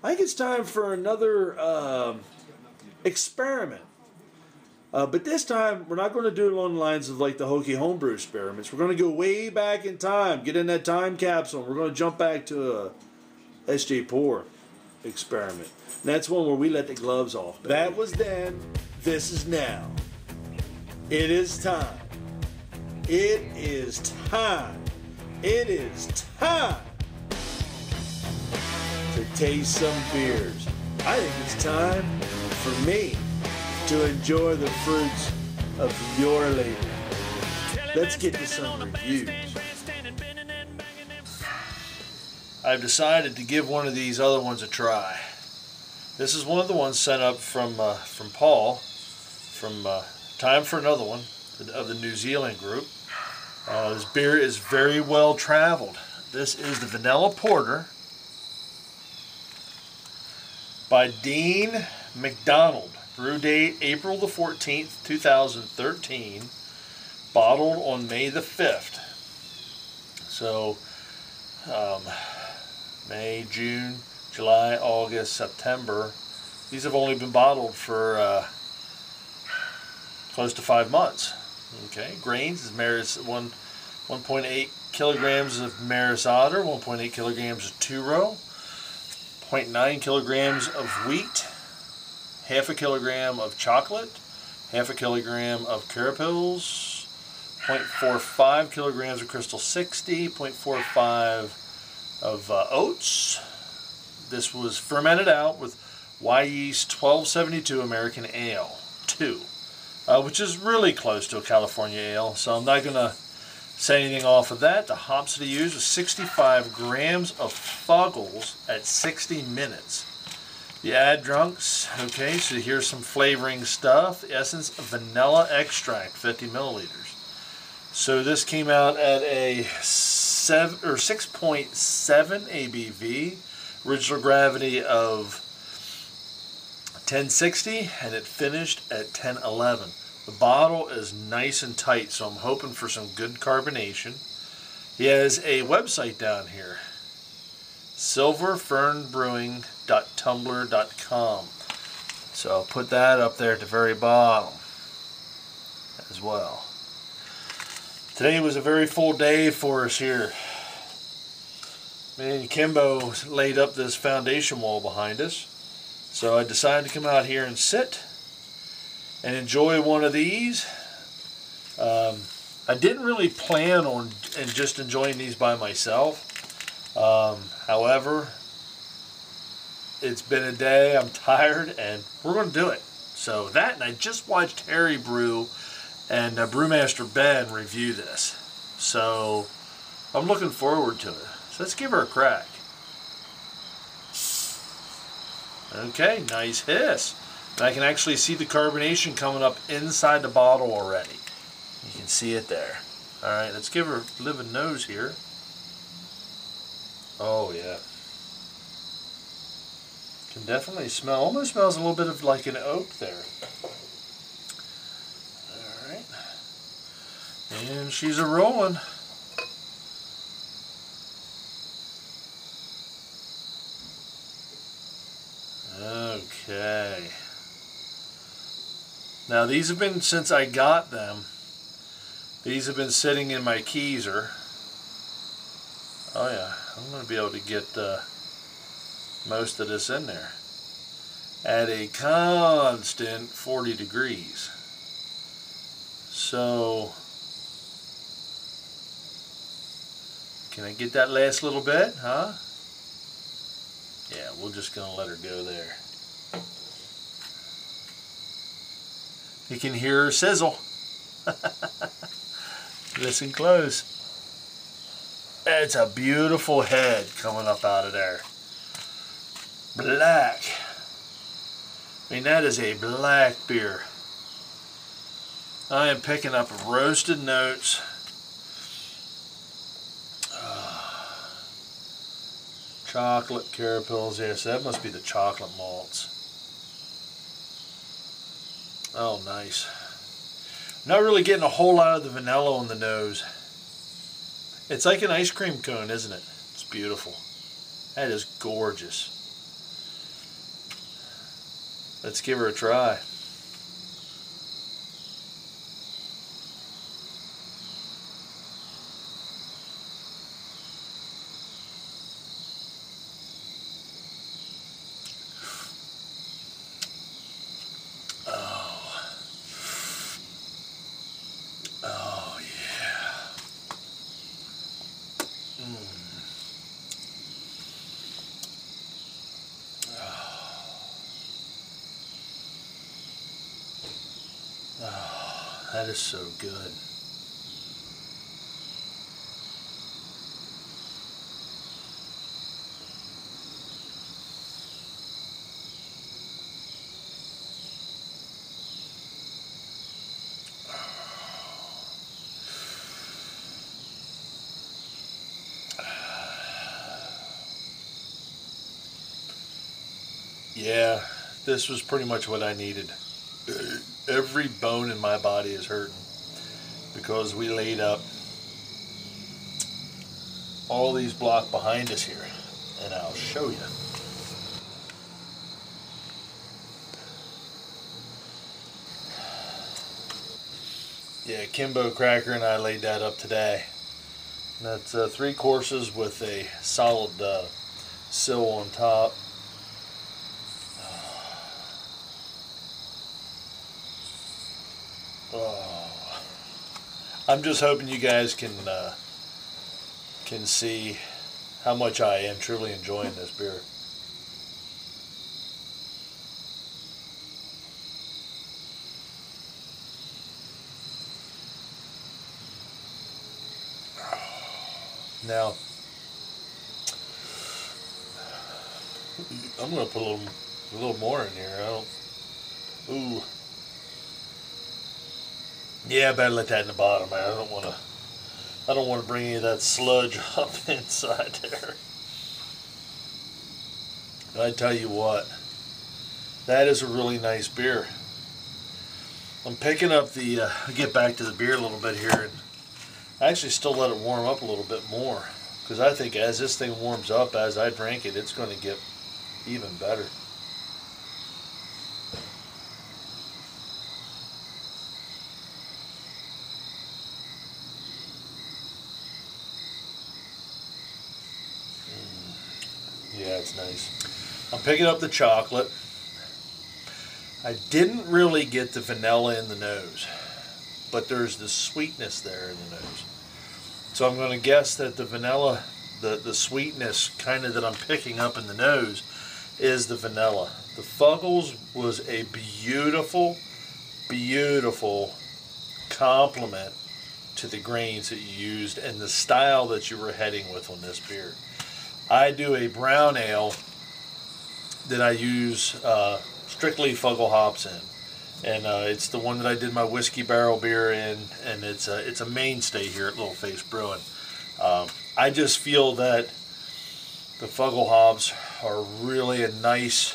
I think it's time for another experiment. But this time, we're not going to do it along the lines of like the Hokey Homebrew experiments. We're going to go way back in time, get in that time capsule. We're going to jump back to a Sjporr experiment. And that's one where we let the gloves off. Baby. That was then. This is now. It is time. It is time. It is time to taste some beers. I think it's time for me to enjoy the fruits of your labor. Let's get to some reviews. I've decided to give one of these other ones a try. This is one of the ones sent up from Paul, from Time for Another One, of the New Zealand group. This beer is very well traveled. This is the Vanilla Porter by Dene McDonald. Brew date April the 14th, 2013. Bottled on May the 5th. So, May, June, July, August, September. These have only been bottled for close to 5 months. Okay, grains is 1.8 kilograms of Maris Otter, 1.8 kilograms of Two-Row, 0.9 kilograms of wheat, half a kilogram of chocolate, half a kilogram of carapils, 0.45 kilograms of Crystal 60, 0.45 of oats. This was fermented out with Y yeast 1272 American Ale 2, which is really close to a California ale, so I'm not going to say anything off of that. The hops that he used was 65 grams of Fuggles at 60 minutes. The adjuncts, okay, so here's some flavoring stuff. The essence of vanilla extract, 50 milliliters. So this came out at a 6.7 ABV, original gravity of 1060, and it finished at 1011. The bottle is nice and tight, so I'm hoping for some good carbonation. He has a website down here, silverfernbrewing.tumblr.com. So I'll put that up there at the very bottom as well. Today was a very full day for us here. Me and Kimbo laid up this foundation wall behind us. So I decided to come out here and sit and enjoy one of these. I didn't really plan on just enjoying these by myself. However, it's been a day, I'm tired, and we're going to do it. So that, and I just watched Harry Brew and Brewmaster Ben review this. So I'm looking forward to it. So let's give her a crack. Okay, nice hiss. And I can actually see the carbonation coming up inside the bottle already. You can see it there. Alright, let's give her a living nose here. Oh yeah. Can definitely smell, almost smells a little bit of like an oak there. Alright. And she's a rolling. Okay. Now these have been, since I got them, these have been sitting in my keezer. Oh yeah, I'm going to be able to get most of this in there at a constant 40 degrees. So, can I get that last little bit, huh? Yeah, we're just going to let her go there. You can hear her sizzle. Listen close. It's a beautiful head coming up out of there. Black. I mean, that is a black beer. I am picking up roasted notes. Chocolate carapils. Yes, that must be the chocolate malts. Oh, nice. Not really getting a whole lot of the vanilla on the nose. It's like an ice cream cone, isn't it? It's beautiful. That is gorgeous. Let's give her a try. Oh yeah. Oh, that is so good. Yeah, this was pretty much what I needed. Every bone in my body is hurting because we laid up all these blocks behind us here, and I'll show you. Yeah, Kimbo Cracker and I laid that up today. That's 3 courses with a solid sill on top. Oh. I'm just hoping you guys can see how much I am truly enjoying this beer. Now, I'm going to put a little more in here. Ooh. Yeah, I better let that in the bottom, man. I don't want to bring any of that sludge up inside there. But I tell you what, that is a really nice beer. I'm picking up the, I'll get back to the beer a little bit here, and I actually still let it warm up a little bit more, because I think as this thing warms up, as I drink it, it's going to get even better. Yeah, it's nice. I'm picking up the chocolate. I didn't really get the vanilla in the nose, but there's the sweetness there in the nose. So I'm going to guess that the vanilla, the sweetness kind of that I'm picking up in the nose is the vanilla. The Fuggles was a beautiful, beautiful compliment to the grains that you used and the style that you were heading with on this beer. I do a brown ale that I use strictly Fuggle hops in. And it's the one that I did my whiskey barrel beer in, and it's a mainstay here at Little Face Brewing. I just feel that the Fuggle hops are really a nice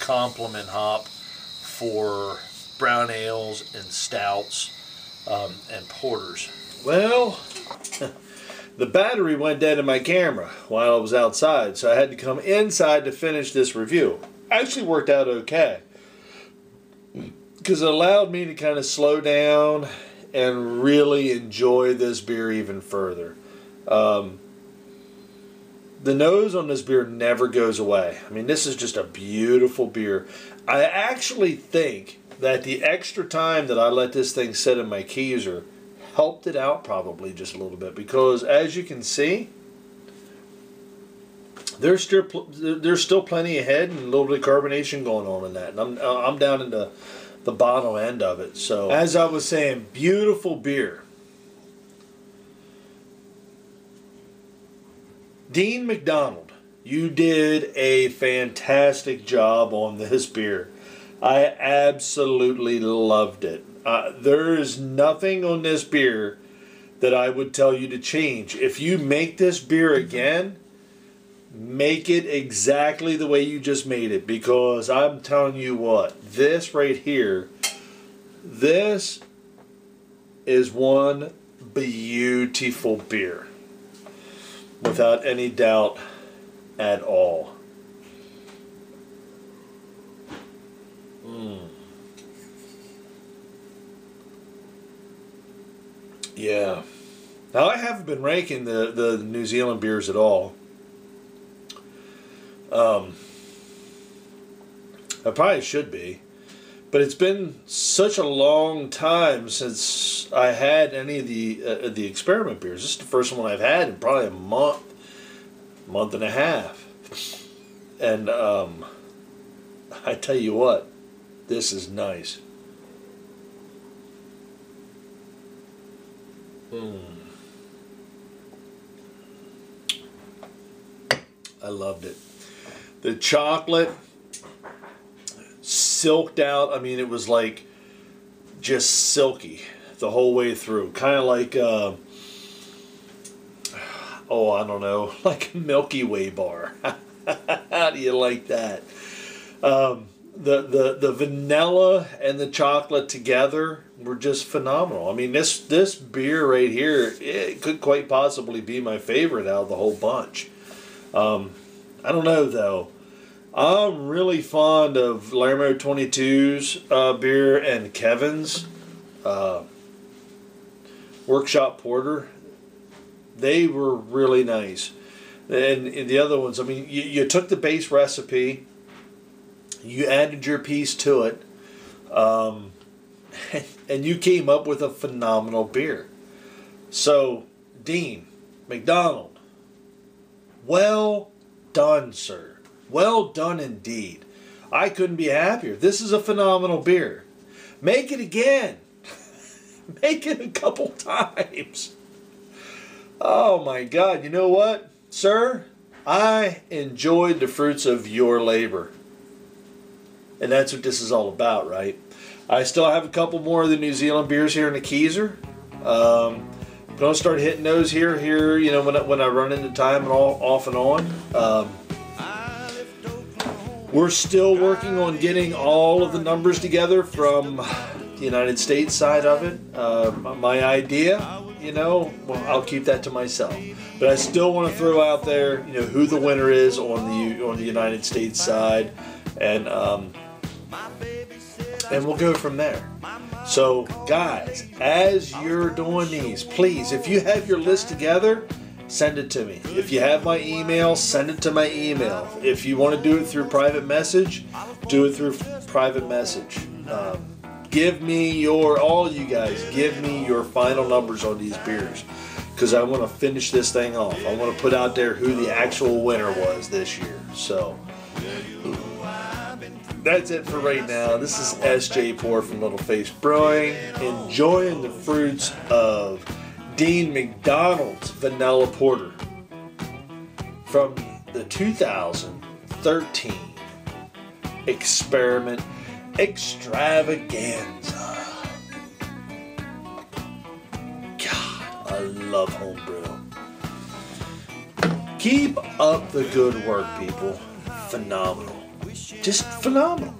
complement hop for brown ales and stouts and porters. Well, the battery went dead in my camera while I was outside, so I had to come inside to finish this review. Actually worked out okay, because it allowed me to kind of slow down and really enjoy this beer even further. The nose on this beer never goes away. I mean, this is just a beautiful beer. I actually think that the extra time that I let this thing sit in my keezer helped it out probably just a little bit, because as you can see, there's still plenty of head and a little bit of carbonation going on in that, and I'm down in the bottom end of it. So as I was saying, beautiful beer. Dean McDonald, you did a fantastic job on this beer. I absolutely loved it. There is nothing on this beer that I would tell you to change. If you make this beer again, make it exactly the way you just made it, because I'm telling you what, this right here, this is one beautiful beer, without any doubt at all. Yeah. Now, I haven't been ranking the New Zealand beers at all. I probably should be. But it's been such a long time since I had any of the experiment beers. This is the first one I've had in probably a month and a half. And I tell you what, this is nice. I loved it. The chocolate, silked out. I mean, it was like just silky the whole way through. Kind of like, I don't know, like a Milky Way bar. How do you like that? The vanilla and the chocolate together were just phenomenal. I mean, this beer right here, it could quite possibly be my favorite out of the whole bunch. I don't know though. I'm really fond of Lermo 22's beer and Kevin's Workshop Porter. They were really nice. And the other ones, I mean, you took the base recipe, you added your piece to it, and you came up with a phenomenal beer. So, Dean, McDonald, well done, sir. Well done indeed. I couldn't be happier. This is a phenomenal beer. Make it again. Make it a couple times. Oh my God. You know what, sir? I enjoyed the fruits of your labor. And that's what this is all about, right? I still have a couple more of the New Zealand beers here in the Keezer. I'm going to start hitting those here, you know, when I run into time and all off and on. We're still working on getting all of the numbers together from the United States side of it. My idea, you know, well, I'll keep that to myself. But I still want to throw out there, you know, who the winner is on the United States side, and we'll go from there. So, guys, as you're doing these, please, if you have your list together, send it to me. If you have my email, send it to my email. If you want to do it through private message, do it through private message. Give me all you guys, give me your final numbers on these beers, because I want to finish this thing off. I want to put out there who the actual winner was this year. So, that's it for right now. This is Sjporr from Little Face Brewing, enjoying the fruits of Dean McDonald's Vanilla Porter from the 2013 Experiment Extravaganza. God, I love homebrew. Keep up the good work, people. Phenomenal. Just phenomenal.